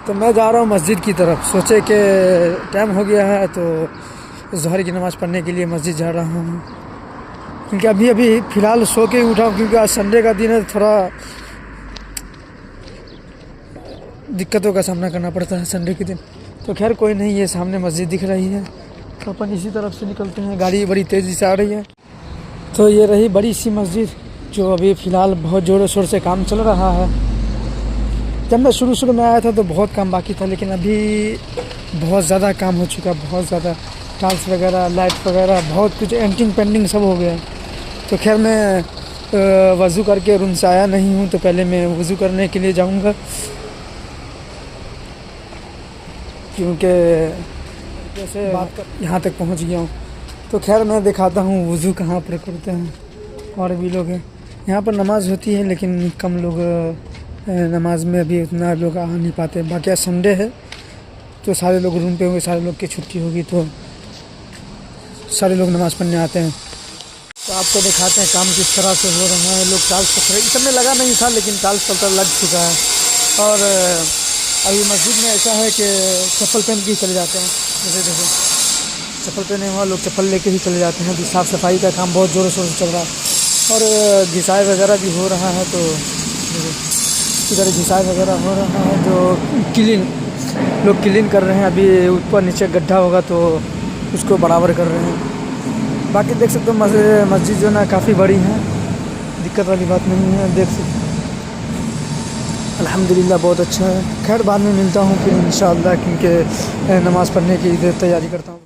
تو میں جا رہا ہوں مسجد کی طرف، سوچے کہ ٹائم ہو گیا ہے تو ظہر کی نماز پڑھنے کے لیے مسجد جا رہا ہوں، کیونکہ ابھی فی الحال سو کے ہی اٹھا ہوں، کیونکہ آج سنڈے کا دن ہے، تھوڑا دقتوں کا سامنا کرنا پڑتا ہے سنڈے کے دن۔ تو خیر کوئی نہیں، یہ سامنے مسجد دکھ رہی ہے تو اپن اسی طرف سے نکلتے ہیں، گاڑی بڑی تیزی سے آ رہی ہے۔ تو یہ رہی بڑی سی مسجد جو ابھی فی الحال بہت زور و شور سے کام چل رہا ہے۔ جب میں شروع میں آیا تھا تو بہت کام باقی تھا، لیکن ابھی بہت زیادہ کام ہو چکا، بہت زیادہ ٹائلس وغیرہ، لائٹ وغیرہ، بہت کچھ اینٹنگ پینٹنگ سب ہو گیا ہے۔ تو خیر میں وضو کر کے روم سے آیا نہیں ہوں، تو پہلے میں وضو کرنے کے لیے جاؤں گا، کیونکہ جیسے یہاں تک پہنچ گیا ہوں۔ تو خیر میں دکھاتا ہوں وضو کہاں پر کرتے ہیں، اور بھی لوگ ہیں یہاں پر، نماز ہوتی ہے لیکن کم لوگ نماز میں ابھی اتنا لوگ آ نہیں پاتے، باقی سنڈے ہے تو سارے لوگ روم پہ ہوں گے، سارے لوگ کی چھٹی ہوگی تو سارے لوگ نماز پڑھنے آتے ہیں۔ تو آپ کو دکھاتے ہیں کام کس طرح سے ہو رہا ہے، لوگ ٹائلس پتھر اس سب میں لگا نہیں تھا، لیکن ٹائلس پتھر لگ چکا ہے، اور ابھی مسجد میں ایسا ہے کہ چپل پہن کے ہی چلے جاتے ہیں، جیسے دیکھو چپل پہنے ہوا لوگ چپل لے کے ہی چلے جاتے ہیں۔ ابھی صاف صفائی کا کام بہت زور شور سے چل رہا ہے، اور گھسائی وغیرہ بھی ہو رہا ہے، تو ادھر گھسائی وغیرہ ہو رہا ہے، جو لوگ کلین کر رہے ہیں، ابھی اوپر نیچے گڈھا ہوگا تو اس کو برابر کر رہے ہیں۔ باقی دیکھ سکتے ہو مسجد جو ہے نا کافی بڑی ہے، دقت والی بات نہیں ہے، دیکھ سکتے الحمدللہ بہت اچھا ہے۔ خیر بعد میں ملتا ہوں پھر انشاءاللہ، کیونکہ نماز پڑھنے کی ادھر تیاری کرتا ہوں۔